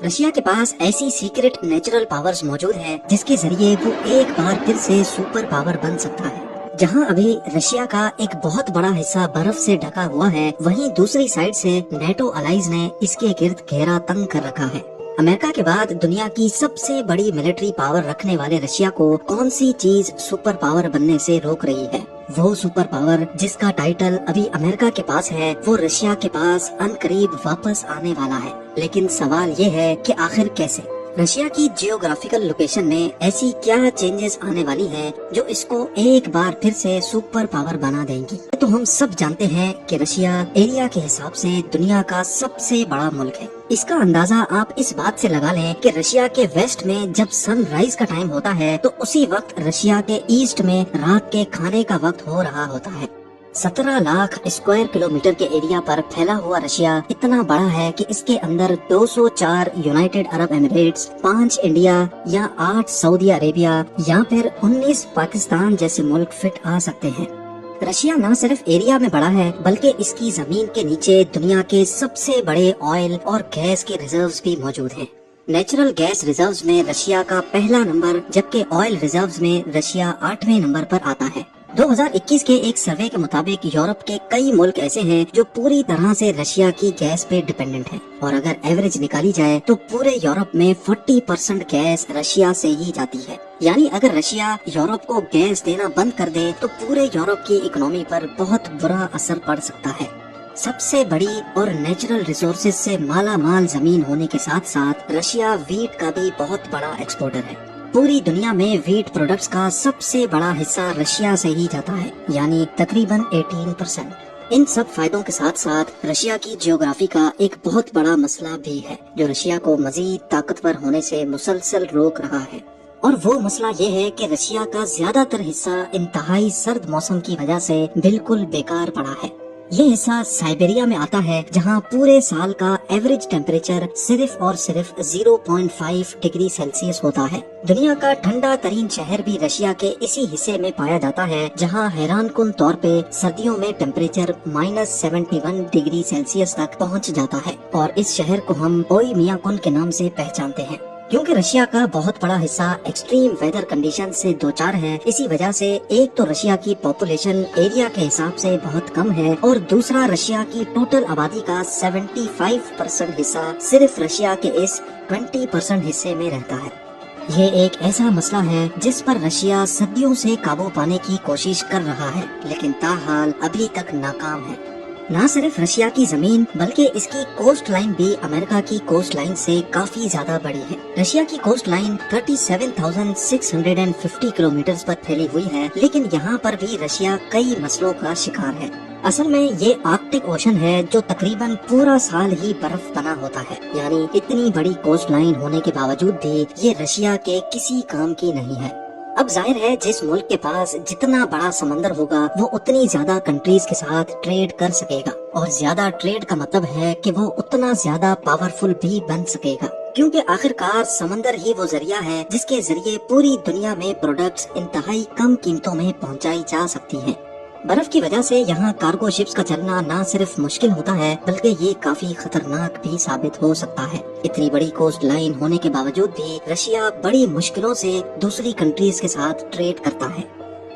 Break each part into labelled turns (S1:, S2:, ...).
S1: Russia के पास ऐसी secret natural powers मौजूद है जिसके जरिए वो एक बार फिर से सुपर पावर बन सकता है। जहां अभी रशिया का एक बहुत बड़ा हिस्सा बर्फ से ढका हुआ है, वहीं दूसरी साइड से नेटो अलाइज ने इसके गिर्द घेरा तंग कर रखा है। अमेरिका के बाद दुनिया की सबसे बड़ी मिलिट्री पावर रखने वाले रशिया को कौन सी चीज सुपर पावर बनने से रोक रही है? वो सुपर पावर जिसका टाइटल अभी अमेरिका के पास है, वो रशिया के पास अनकरीब वापस आने वाला है। लेकिन सवाल ये है कि आखिर कैसे? रशिया की जियोग्राफिकल लोकेशन में ऐसी क्या चेंजेस आने वाली हैं जो इसको एक बार फिर से सुपर पावर बना देंगी? तो हम सब जानते हैं कि रशिया एरिया के हिसाब से दुनिया का सबसे बड़ा मुल्क है। इसका अंदाजा आप इस बात से लगा लें कि रशिया के वेस्ट में जब सनराइज का टाइम होता है तो उसी वक्त रशिया के ईस्ट में रात के खाने का वक्त हो रहा होता है। 17 लाख स्क्वायर किलोमीटर के एरिया पर फैला हुआ रशिया इतना बड़ा है कि इसके अंदर 204 यूनाइटेड अरब एमिरेट्स, 5 इंडिया या 8 सऊदी अरेबिया या फिर 19 पाकिस्तान जैसे मुल्क फिट आ सकते हैं। रशिया न सिर्फ एरिया में बड़ा है बल्कि इसकी जमीन के नीचे दुनिया के सबसे बड़े ऑयल और गैस के रिजर्व्स भी मौजूद हैं। नेचुरल गैस रिजर्व्स में रशिया का पहला नंबर, जबकि ऑयल रिजर्व्स में रशिया 8वें नंबर पर आता है। 2021 के एक सर्वे के मुताबिक यूरोप के कई मुल्क ऐसे हैं जो पूरी तरह से रशिया की गैस पे डिपेंडेंट हैं, और अगर एवरेज निकाली जाए तो पूरे यूरोप में 40% गैस रशिया से ही जाती है। यानी अगर रशिया यूरोप को गैस देना बंद कर दे तो पूरे यूरोप की इकोनॉमी पर बहुत बुरा असर पड़ सकता है। सबसे बड़ी और नेचुरल रिसोर्सेज से माला माल जमीन होने के साथ साथ रशिया वीट का भी बहुत बड़ा एक्सपोर्टर है। पूरी दुनिया में वीट प्रोडक्ट्स का सबसे बड़ा हिस्सा रशिया से ही जाता है, यानी तकरीबन 18%। इन सब फायदों के साथ साथ रशिया की जियोग्राफी का एक बहुत बड़ा मसला भी है जो रशिया को मजीद ताकतवर होने से मुसलसल रोक रहा है। और वो मसला ये है कि रशिया का ज्यादातर हिस्सा इंतहाई सर्द मौसम की वजह से बिल्कुल बेकार पड़ा है। ये हिस्सा साइबेरिया में आता है जहाँ पूरे साल का एवरेज टेम्परेचर सिर्फ और सिर्फ 0.5 डिग्री सेल्सियस होता है। दुनिया का ठंडा तरीन शहर भी रशिया के इसी हिस्से में पाया जाता है जहाँ हैरानकुन तौर पे सर्दियों में टेम्परेचर -71 डिग्री सेल्सियस तक पहुँच जाता है। और इस शहर को हम ओइमियाकुन के नाम से पहचानते हैं। क्योंकि रशिया का बहुत बड़ा हिस्सा एक्सट्रीम वेदर कंडीशन से दो चार है, इसी वजह से एक तो रशिया की पॉपुलेशन एरिया के हिसाब से बहुत कम है, और दूसरा रशिया की टोटल आबादी का 75% हिस्सा सिर्फ रशिया के इस 20% हिस्से में रहता है। ये एक ऐसा मसला है जिस पर रशिया सदियों से काबू पाने की कोशिश कर रहा है, लेकिन ताहाल अभी तक नाकाम है। न सिर्फ रशिया की जमीन बल्कि इसकी कोस्ट लाइन भी अमेरिका की कोस्ट लाइन से काफी ज्यादा बड़ी है। रशिया की कोस्ट लाइन 37,650 किलोमीटर पर फैली हुई है, लेकिन यहाँ पर भी रशिया कई मसलों का शिकार है। असल में ये आर्कटिक ओशन है जो तकरीबन पूरा साल ही बर्फ बना होता है। यानी इतनी बड़ी कोस्ट लाइन होने के बावजूद भी ये रशिया के किसी काम की नहीं है। अब जाहिर है जिस मुल्क के पास जितना बड़ा समंदर होगा वो उतनी ज्यादा कंट्रीज के साथ ट्रेड कर सकेगा, और ज्यादा ट्रेड का मतलब है कि वो उतना ज्यादा पावरफुल भी बन सकेगा। क्योंकि आखिरकार समंदर ही वो जरिया है जिसके जरिए पूरी दुनिया में प्रोडक्ट्स इंतहाई कम कीमतों में पहुंचाई जा सकती हैं। बर्फ की वजह से यहाँ कार्गो शिप्स का चलना न सिर्फ मुश्किल होता है बल्कि ये काफी खतरनाक भी साबित हो सकता है। इतनी बड़ी कोस्ट लाइन होने के बावजूद भी रशिया बड़ी मुश्किलों से दूसरी कंट्रीज के साथ ट्रेड करता है।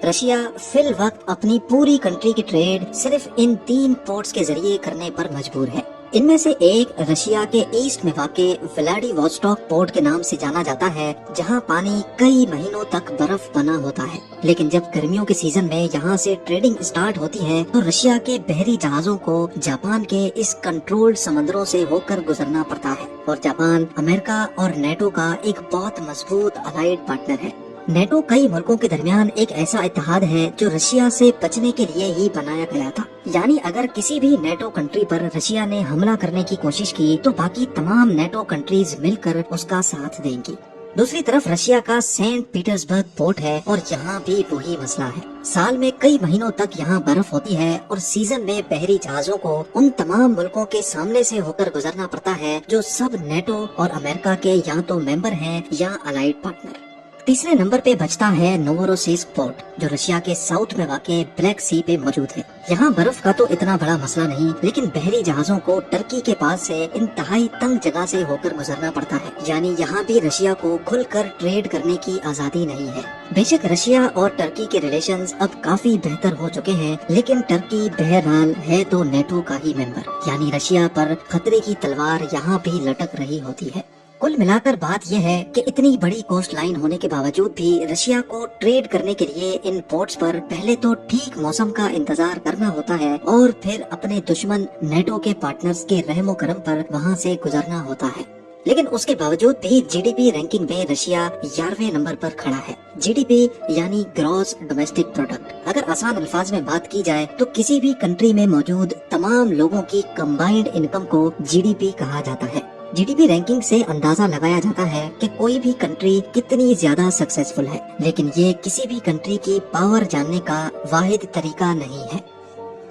S1: रशिया फिल वक्त अपनी पूरी कंट्री की ट्रेड सिर्फ इन 3 पोर्ट्स के जरिए करने पर मजबूर है। इनमें से एक रशिया के ईस्ट में वाक़े व्लादिवोस्टोक पोर्ट के नाम से जाना जाता है, जहां पानी कई महीनों तक बर्फ बना होता है। लेकिन जब गर्मियों के सीजन में यहां से ट्रेडिंग स्टार्ट होती है तो रशिया के बहरी जहाजों को जापान के इस कंट्रोल्ड समंदरों से होकर गुजरना पड़ता है। और जापान अमेरिका और नेटो का एक बहुत मजबूत अलाइड पार्टनर है। नेटो कई मुल्कों के दरमियान एक ऐसा इत्तेहाद है जो रशिया से बचने के लिए ही बनाया गया था। यानी अगर किसी भी नेटो कंट्री पर रशिया ने हमला करने की कोशिश की तो बाकी तमाम नेटो कंट्रीज मिलकर उसका साथ देंगी। दूसरी तरफ रशिया का सेंट पीटर्सबर्ग पोर्ट है, और यहाँ भी वही मसला है। साल में कई महीनों तक यहाँ बर्फ होती है और सीजन में बहरी जहाजों को उन तमाम मुल्कों के सामने से होकर गुजरना पड़ता है जो सब नेटो और अमेरिका के या तो मेंबर हैं या अलाइड पार्टनर। तीसरे नंबर पे बचता है नोवोरोसिस्क पोर्ट, जो रशिया के साउथ में वाक़ ब्लैक सी पे मौजूद है। यहाँ बर्फ का तो इतना बड़ा मसला नहीं, लेकिन बहरी जहाजों को टर्की के पास से इंतहाई तंग जगह से होकर गुजरना पड़ता है। यानी यहाँ भी रशिया को खुलकर ट्रेड करने की आज़ादी नहीं है। बेशक रशिया और टर्की के रिलेशंस अब काफी बेहतर हो चुके हैं, लेकिन टर्की बहरहाल है तो नेटो का ही मेंबर, यानी रशिया पर खतरे की तलवार यहाँ भी लटक रही होती है। कुल मिलाकर बात यह है कि इतनी बड़ी कोस्ट लाइन होने के बावजूद भी रशिया को ट्रेड करने के लिए इन पोर्ट्स पर पहले तो ठीक मौसम का इंतजार करना होता है और फिर अपने दुश्मन नेटो के पार्टनर्स के रहमो करम पर वहाँ से गुजरना होता है। लेकिन उसके बावजूद भी जीडीपी रैंकिंग में रशिया 11वें नंबर पर खड़ा है। जीडीपी यानी ग्रॉस डोमेस्टिक प्रोडक्ट। अगर आसान अल्फाज में बात की जाए तो किसी भी कंट्री में मौजूद तमाम लोगों की कंबाइंड इनकम को जीडीपी कहा जाता है। जीडीपी रैंकिंग से अंदाजा लगाया जाता है कि कोई भी कंट्री कितनी ज्यादा सक्सेसफुल है, लेकिन ये किसी भी कंट्री की पावर जानने का वाहिद तरीका नहीं है।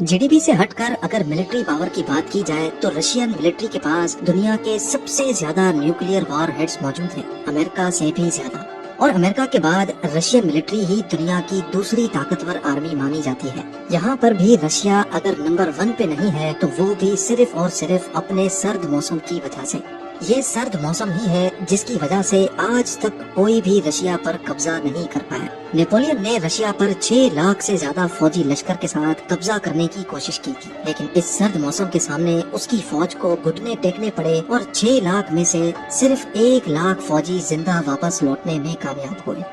S1: जीडीपी से हटकर अगर मिलिट्री पावर की बात की जाए तो रशियन मिलिट्री के पास दुनिया के सबसे ज्यादा न्यूक्लियर वॉर हेड्स मौजूद हैं, अमेरिका से भी ज्यादा। और अमेरिका के बाद रशियन मिलिट्री ही दुनिया की दूसरी ताकतवर आर्मी मानी जाती है। यहाँ पर भी रशिया अगर नंबर 1 पे नहीं है तो वो भी सिर्फ और सिर्फ अपने सर्द मौसम की वजह से। ये सर्द मौसम ही है जिसकी वजह से आज तक कोई भी रशिया पर कब्जा नहीं कर पाया। नेपोलियन ने रशिया पर 6 लाख से ज्यादा फौजी लश्कर के साथ कब्जा करने की कोशिश की थी, लेकिन इस सर्द मौसम के सामने उसकी फौज को घुटने टेकने पड़े और 6 लाख में से सिर्फ 1 लाख फौजी जिंदा वापस लौटने में कामयाब हुए।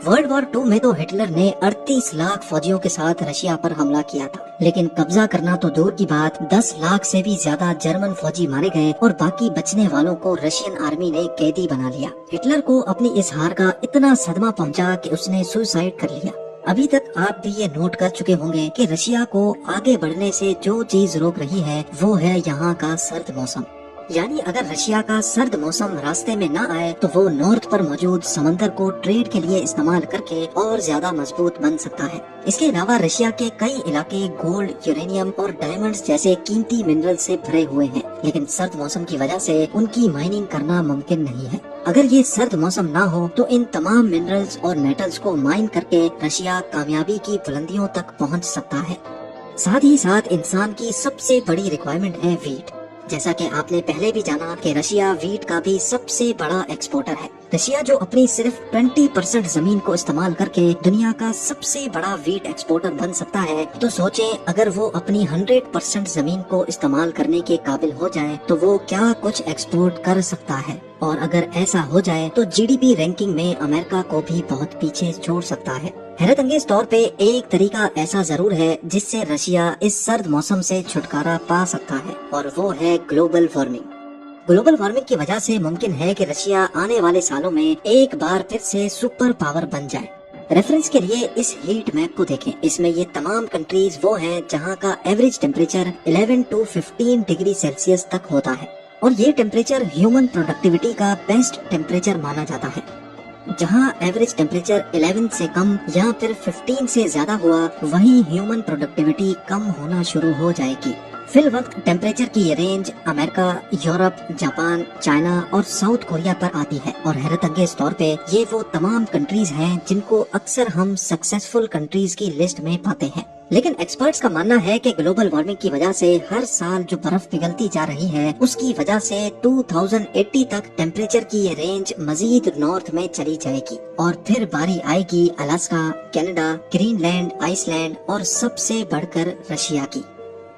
S1: वर्ल्ड वॉर 2 में तो हिटलर ने 38 लाख फौजियों के साथ रशिया पर हमला किया था, लेकिन कब्जा करना तो दूर की बात, 10 लाख से भी ज्यादा जर्मन फौजी मारे गए और बाकी बचने वालों को रशियन आर्मी ने कैदी बना लिया। हिटलर को अपनी इस हार का इतना सदमा पहुंचा कि उसने सुसाइड कर लिया। अभी तक आप भी ये नोट कर चुके होंगे कि रशिया को आगे बढ़ने से जो चीज रोक रही है वो है यहाँ का सर्द मौसम। यानी अगर रशिया का सर्द मौसम रास्ते में न आए तो वो नॉर्थ पर मौजूद समंदर को ट्रेड के लिए इस्तेमाल करके और ज्यादा मजबूत बन सकता है। इसके अलावा रशिया के कई इलाके गोल्ड, यूरेनियम और डायमंड्स जैसे कीमती मिनरल से भरे हुए हैं, लेकिन सर्द मौसम की वजह से उनकी माइनिंग करना मुमकिन नहीं है। अगर ये सर्द मौसम ना हो तो इन तमाम मिनरल्स और मेटल्स को माइन करके रशिया कामयाबी की बुलंदियों तक पहुँच सकता है। साथ ही साथ इंसान की सबसे बड़ी रिक्वायरमेंट है वीट। जैसा कि आपने पहले भी जाना कि रशिया वीट का भी सबसे बड़ा एक्सपोर्टर है। रशिया जो अपनी सिर्फ 20% जमीन को इस्तेमाल करके दुनिया का सबसे बड़ा वीट एक्सपोर्टर बन सकता है, तो सोचें अगर वो अपनी 100% जमीन को इस्तेमाल करने के काबिल हो जाए तो वो क्या कुछ एक्सपोर्ट कर सकता है। और अगर ऐसा हो जाए तो जीडीपी रैंकिंग में अमेरिका को भी बहुत पीछे छोड़ सकता है। हैरत अंगेज तौर पे एक तरीका ऐसा जरूर है जिससे रशिया इस सर्द मौसम से छुटकारा पा सकता है, और वो है ग्लोबल वार्मिंग। ग्लोबल वार्मिंग की वजह से मुमकिन है कि रशिया आने वाले सालों में एक बार फिर से सुपर पावर बन जाए। रेफरेंस के लिए इस हीट मैप को देखें। इसमें ये तमाम कंट्रीज वो हैं जहां का average temperature 11 to 15 degree Celsius तक होता है, और ये टेम्परेचर ह्यूमन प्रोडक्टिविटी का बेस्ट टेम्परेचर माना जाता है। जहां एवरेज टेम्परेचर 11 से कम या फिर 15 से ज्यादा हुआ, वहीं ह्यूमन प्रोडक्टिविटी कम होना शुरू हो जाएगी। फिल वक्त टेम्परेचर की ये range America, Europe, Japan, China और साउथ कोरिया पर आती है, और हैरत अंगेज तौर पे ये वो तमाम कंट्रीज हैं जिनको अक्सर हम सक्सेसफुल कंट्रीज की लिस्ट में पाते हैं। लेकिन एक्सपर्ट्स का मानना है कि ग्लोबल वार्मिंग की वजह से हर साल जो बर्फ पिघलती जा रही है, उसकी वजह से 2080 तक टेम्परेचर की ये रेंज मजीद नॉर्थ में चली जाएगी, और फिर बारी आएगी अलास्का, कनाडा, ग्रीनलैंड, आइसलैंड और सबसे बढ़कर रशिया की।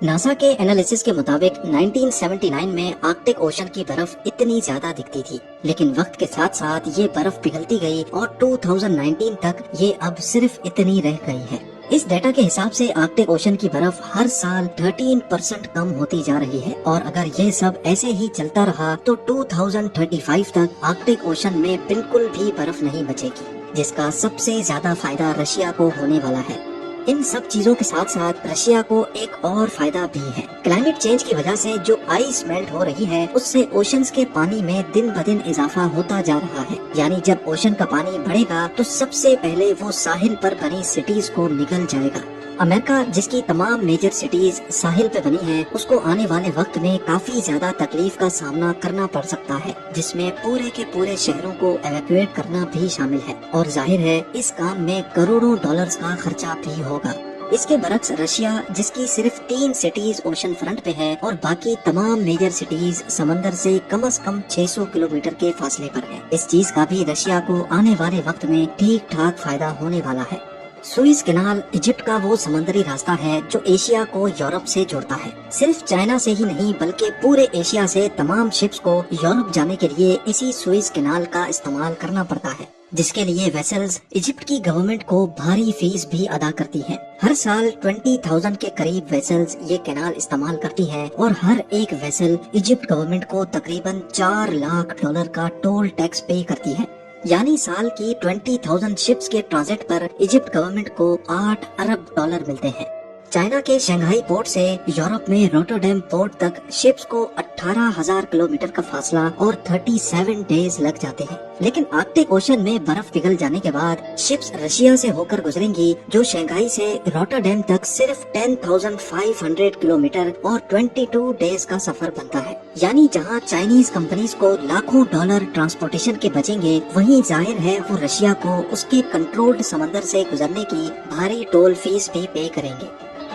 S1: नासा के एनालिसिस के मुताबिक 1979 में आर्कटिक ओशन की बर्फ इतनी ज्यादा दिखती थी, लेकिन वक्त के साथ साथ ये बर्फ पिघलती गई और 2019 तक ये अब सिर्फ इतनी रह गई है। इस डेटा के हिसाब से आर्कटिक ओशन की बर्फ हर साल 13% कम होती जा रही है, और अगर ये सब ऐसे ही चलता रहा तो 2035 तक आर्कटिक ओशन में बिल्कुल भी बर्फ नहीं बचेगी, जिसका सबसे ज्यादा फायदा रशिया को होने वाला है। इन सब चीजों के साथ साथ रशिया को एक और फायदा भी है। क्लाइमेट चेंज की वजह से जो आइस मेल्ट हो रही है, उससे ओशंस के पानी में दिन ब दिन इजाफा होता जा रहा है। यानी जब ओशन का पानी बढ़ेगा तो सबसे पहले वो साहिल पर बनी सिटीज को निगल जाएगा। امریکہ جس کی تمام میجر سٹیز ساحل پہ بنی ہیں، اس کو آنے والے وقت میں کافی زیادہ تکلیف کا سامنا کرنا پڑ سکتا ہے، جس میں پورے کے پورے شہروں کو ایویکویٹ کرنا بھی شامل ہے، اور ظاہر ہے اس کام میں کروڑوں ڈالرز کا خرچہ بھی ہوگا۔ اس کے برعکس رشیا جس کی صرف 3 سٹیز اوشن فرنٹ پہ ہے اور باقی تمام میجر سٹیز سمندر سے کم از کم 600 کلومیٹر کے فاصلے پر ہے، اس چیز کا بھی رشیا کو آنے والے وقت میں ٹھیک ٹھاک فائدہ ہونے والا ہے۔ سوئز کینال ایجپٹ کا وہ سمندری راستہ ہے جو ایشیا کو یورپ سے جوڑتا ہے۔ صرف چائنا سے ہی نہیں بلکہ پورے ایشیا سے تمام شپس کو یورپ جانے کے لیے اسی سوئز کینال کا استعمال کرنا پڑتا ہے، جس کے لیے ویسلز ایجپٹ کی گورنمنٹ کو بھاری فیس بھی ادا کرتی ہے۔ ہر سال 20,000 کے قریب ویسلز یہ کینال استعمال کرتی ہے، اور ہر ایک ویسل ایجپٹ گورنمنٹ کو تقریباً $4 لاکھ کا ٹول ٹیکس پے کرتی ہے، یعنی سال کی 20,000 شپس کے ٹرانزٹ پر ایجپٹ گورنمنٹ کو $8 ارب ملتے ہیں۔ چائنا کے شنگھائی پورٹ سے یورپ میں روٹرڈیم پورٹ تک شپس کو 18,000 کلومیٹر کا فاصلہ اور 37 ڈیز لگ جاتے ہیں، لیکن آرکٹک اوشن میں برف پگھل جانے کے بعد شپس رشیا سے ہو کر گزریں گی، جو شنگھائی سے روٹرڈیم تک صرف 10,500 کلومیٹر اور 22 ڈیز کا سفر بنتا ہے۔ یعنی جہاں چائنیز کمپنیز کو لاکھوں ڈالر ٹرانسپورٹیشن کے بچیں گے، وہیں ظاہر ہے وہ رشیا کو اس کے کنٹرولڈ سمندر سے گزرنے کی بھاری ٹول فیس بھی پے کریں گے۔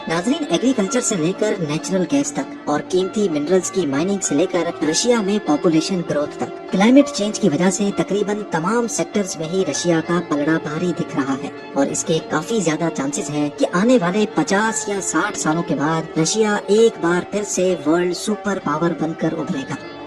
S1: ناظرین، ایگریکلچر سے لے کر نیچرل گیس تک اور قیمتی منرلز کی مائننگ سے لے کر رشیا میں پاپولیشن گروتھ تک، کلائمیٹ چینج کی وجہ سے تقریباً تمام سیکٹرز میں ہی رشیا کا پلڑا بھاری دکھ رہا ہے، اور اس کے کافی زیادہ چانسز ہیں کہ آنے والے 50 یا 60 سالوں کے بعد رشیا ایک بار پھر سے ورلڈ سپر پاور بن کر ابھرے گا۔